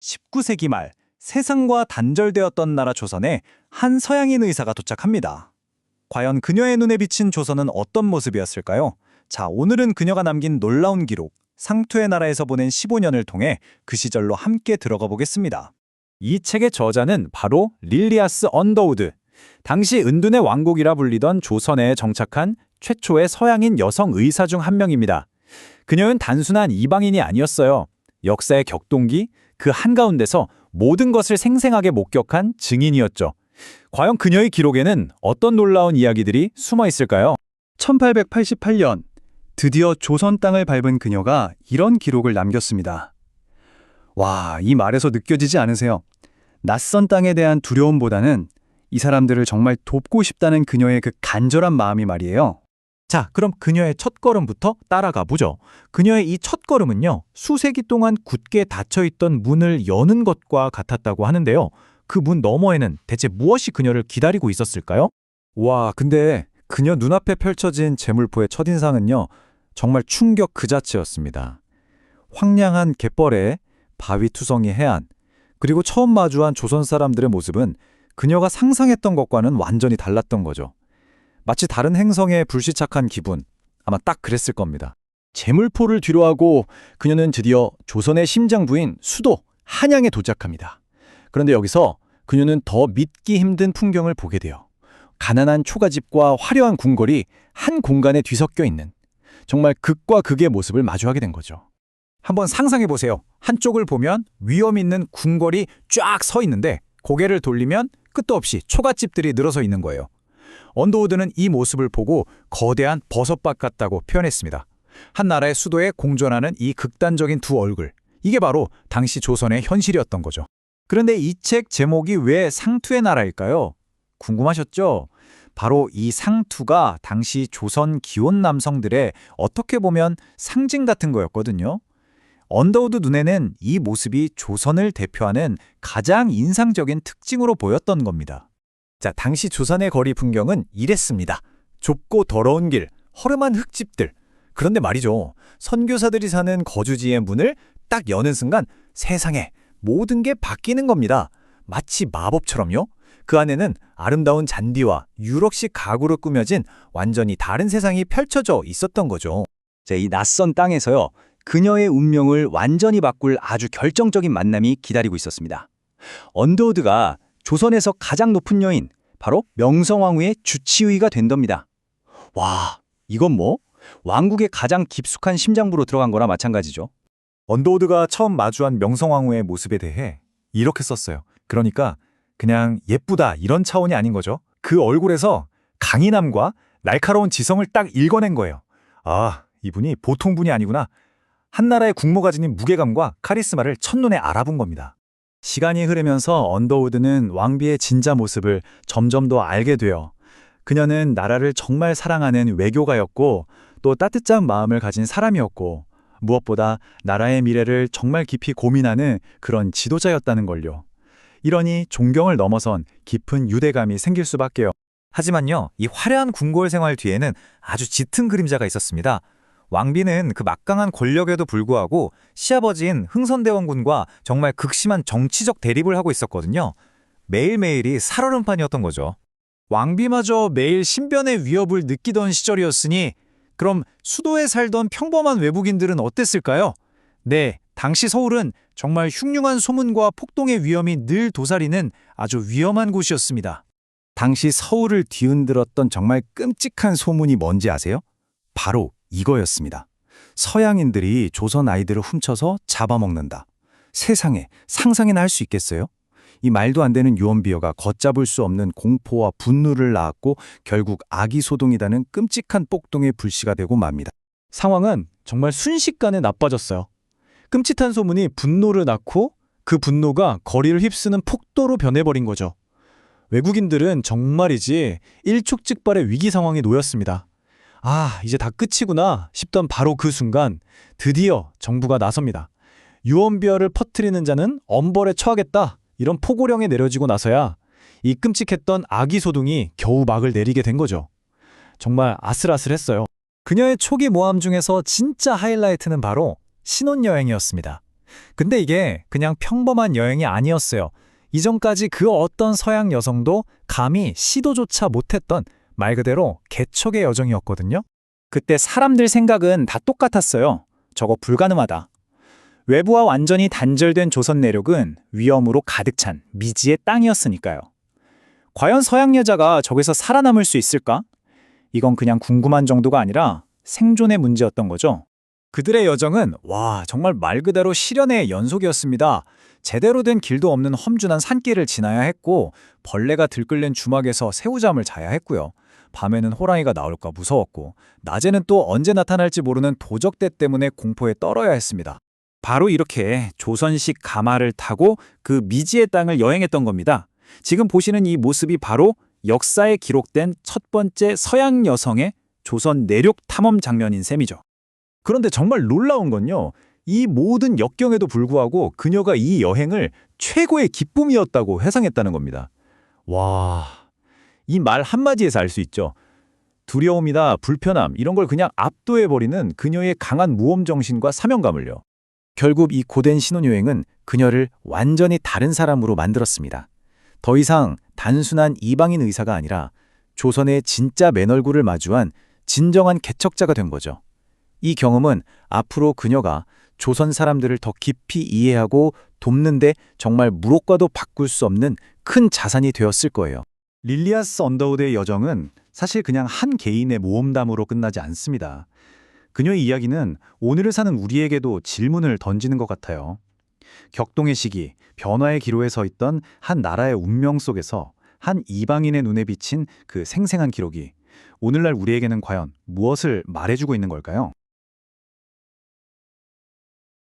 19세기 말 세상과 단절되었던 나라 조선에 한 서양인 의사가 도착합니다. 과연 그녀의 눈에 비친 조선은 어떤 모습이었을까요? 자, 오늘은 그녀가 남긴 놀라운 기록, 상투의 나라에서 보낸 15년을 통해 그 시절로 함께 들어가 보겠습니다. 이 책의 저자는 바로 릴리아스 언더우드. 당시 은둔의 왕국이라 불리던 조선에 정착한 최초의 서양인 여성 의사 중 한 명입니다. 그녀는 단순한 이방인이 아니었어요. 역사의 격동기, 그 한가운데서 모든 것을 생생하게 목격한 증인이었죠. 과연 그녀의 기록에는 어떤 놀라운 이야기들이 숨어 있을까요? 1888년 드디어 조선 땅을 밟은 그녀가 이런 기록을 남겼습니다. 와, 이 말에서 느껴지지 않으세요? 낯선 땅에 대한 두려움보다는 이 사람들을 정말 돕고 싶다는 그녀의 그 간절한 마음이 말이에요. 자, 그럼 그녀의 첫걸음부터 따라가 보죠. 그녀의 이 첫걸음은요, 수세기 동안 굳게 닫혀있던 문을 여는 것과 같았다고 하는데요. 그 문 너머에는 대체 무엇이 그녀를 기다리고 있었을까요? 와, 근데 그녀 눈앞에 펼쳐진 제물포의 첫인상은요, 정말 충격 그 자체였습니다. 황량한 갯벌에 바위투성이 해안, 그리고 처음 마주한 조선 사람들의 모습은 그녀가 상상했던 것과는 완전히 달랐던 거죠. 마치 다른 행성에 불시착한 기분, 아마 딱 그랬을 겁니다. 제물포를 뒤로하고 그녀는 드디어 조선의 심장부인 수도 한양에 도착합니다. 그런데 여기서 그녀는 더 믿기 힘든 풍경을 보게 돼요. 가난한 초가집과 화려한 궁궐이 한 공간에 뒤섞여 있는, 정말 극과 극의 모습을 마주하게 된 거죠. 한번 상상해 보세요. 한쪽을 보면 위험 있는 궁궐이 쫙 서 있는데 고개를 돌리면 끝도 없이 초가집들이 늘어서 있는 거예요. 언더우드는 이 모습을 보고 거대한 버섯밭 같다고 표현했습니다. 한 나라의 수도에 공존하는 이 극단적인 두 얼굴, 이게 바로 당시 조선의 현실이었던 거죠. 그런데 이 책 제목이 왜 상투의 나라일까요? 궁금하셨죠? 바로 이 상투가 당시 조선 기혼 남성들의 어떻게 보면 상징 같은 거였거든요. 언더우드 눈에는 이 모습이 조선을 대표하는 가장 인상적인 특징으로 보였던 겁니다. 자, 당시 조선의 거리 풍경은 이랬습니다. 좁고 더러운 길, 허름한 흙집들. 그런데 말이죠, 선교사들이 사는 거주지의 문을 딱 여는 순간 세상에 모든 게 바뀌는 겁니다. 마치 마법처럼요. 그 안에는 아름다운 잔디와 유럽식 가구로 꾸며진 완전히 다른 세상이 펼쳐져 있었던 거죠. 자, 이 낯선 땅에서요, 그녀의 운명을 완전히 바꿀 아주 결정적인 만남이 기다리고 있었습니다. 언더우드가 조선에서 가장 높은 여인, 바로 명성황후의 주치의가 된답니다. 와, 이건 뭐? 왕국의 가장 깊숙한 심장부로 들어간 거나 마찬가지죠. 언더우드가 처음 마주한 명성황후의 모습에 대해 이렇게 썼어요. 그러니까 그냥 예쁘다 이런 차원이 아닌 거죠. 그 얼굴에서 강인함과 날카로운 지성을 딱 읽어낸 거예요. 아, 이분이 보통 분이 아니구나. 한나라의 국모가 지닌 무게감과 카리스마를 첫눈에 알아본 겁니다. 시간이 흐르면서 언더우드는 왕비의 진짜 모습을 점점 더 알게 돼요. 그녀는 나라를 정말 사랑하는 외교가였고 또 따뜻한 마음을 가진 사람이었고 무엇보다 나라의 미래를 정말 깊이 고민하는 그런 지도자였다는 걸요. 이러니 존경을 넘어선 깊은 유대감이 생길 수밖에요. 하지만요, 이 화려한 궁궐 생활 뒤에는 아주 짙은 그림자가 있었습니다. 왕비는 그 막강한 권력에도 불구하고 시아버지인 흥선대원군과 정말 극심한 정치적 대립을 하고 있었거든요. 매일매일이 살얼음판이었던 거죠. 왕비마저 매일 신변의 위협을 느끼던 시절이었으니 그럼 수도에 살던 평범한 외국인들은 어땠을까요? 네, 당시 서울은 정말 흉흉한 소문과 폭동의 위험이 늘 도사리는 아주 위험한 곳이었습니다. 당시 서울을 뒤흔들었던 정말 끔찍한 소문이 뭔지 아세요? 바로 이거였습니다. 서양인들이 조선 아이들을 훔쳐서 잡아먹는다. 세상에, 상상이나 할 수 있겠어요? 이 말도 안 되는 유언비어가 걷잡을 수 없는 공포와 분노를 낳았고 결국 아기 소동이라는 끔찍한 폭동의 불씨가 되고 맙니다. 상황은 정말 순식간에 나빠졌어요. 끔찍한 소문이 분노를 낳고 그 분노가 거리를 휩쓰는 폭도로 변해버린 거죠. 외국인들은 정말이지 일촉즉발의 위기 상황에 놓였습니다. 아, 이제 다 끝이구나 싶던 바로 그 순간 드디어 정부가 나섭니다. 유언비어를 퍼뜨리는 자는 엄벌에 처하겠다, 이런 포고령이 내려지고 나서야 이 끔찍했던 아기 소동이 겨우 막을 내리게 된 거죠. 정말 아슬아슬했어요. 그녀의 초기 모함 중에서 진짜 하이라이트는 바로 신혼여행이었습니다. 근데 이게 그냥 평범한 여행이 아니었어요. 이전까지 그 어떤 서양 여성도 감히 시도조차 못했던 말 그대로 개척의 여정이었거든요. 그때 사람들 생각은 다 똑같았어요. 저거 불가능하다. 외부와 완전히 단절된 조선 내륙은 위험으로 가득 찬 미지의 땅이었으니까요. 과연 서양 여자가 저기서 살아남을 수 있을까? 이건 그냥 궁금한 정도가 아니라 생존의 문제였던 거죠. 그들의 여정은 정말 말 그대로 시련의 연속이었습니다. 제대로 된 길도 없는 험준한 산길을 지나야 했고 벌레가 들끓는 주막에서 새우잠을 자야 했고요. 밤에는 호랑이가 나올까 무서웠고 낮에는 또 언제 나타날지 모르는 도적대 때문에 공포에 떨어야 했습니다. 바로 이렇게 조선식 가마를 타고 그 미지의 땅을 여행했던 겁니다. 지금 보시는 이 모습이 바로 역사에 기록된 첫 번째 서양 여성의 조선 내륙 탐험 장면인 셈이죠. 그런데 정말 놀라운 건요. 이 모든 역경에도 불구하고 그녀가 이 여행을 최고의 기쁨이었다고 회상했다는 겁니다. 와, 이 말 한마디에서 알 수 있죠. 두려움이나 불편함 이런 걸 그냥 압도해버리는 그녀의 강한 모험정신과 사명감을요. 결국 이 고된 신혼여행은 그녀를 완전히 다른 사람으로 만들었습니다. 더 이상 단순한 이방인 의사가 아니라 조선의 진짜 맨얼굴을 마주한 진정한 개척자가 된 거죠. 이 경험은 앞으로 그녀가 조선 사람들을 더 깊이 이해하고 돕는데 정말 무엇과도 바꿀 수 없는 큰 자산이 되었을 거예요. 릴리아스 언더우드의 여정은 사실 그냥 한 개인의 모험담으로 끝나지 않습니다. 그녀의 이야기는 오늘을 사는 우리에게도 질문을 던지는 것 같아요. 격동의 시기, 변화의 기로에 서 있던 한 나라의 운명 속에서 한 이방인의 눈에 비친 그 생생한 기록이 오늘날 우리에게는 과연 무엇을 말해주고 있는 걸까요?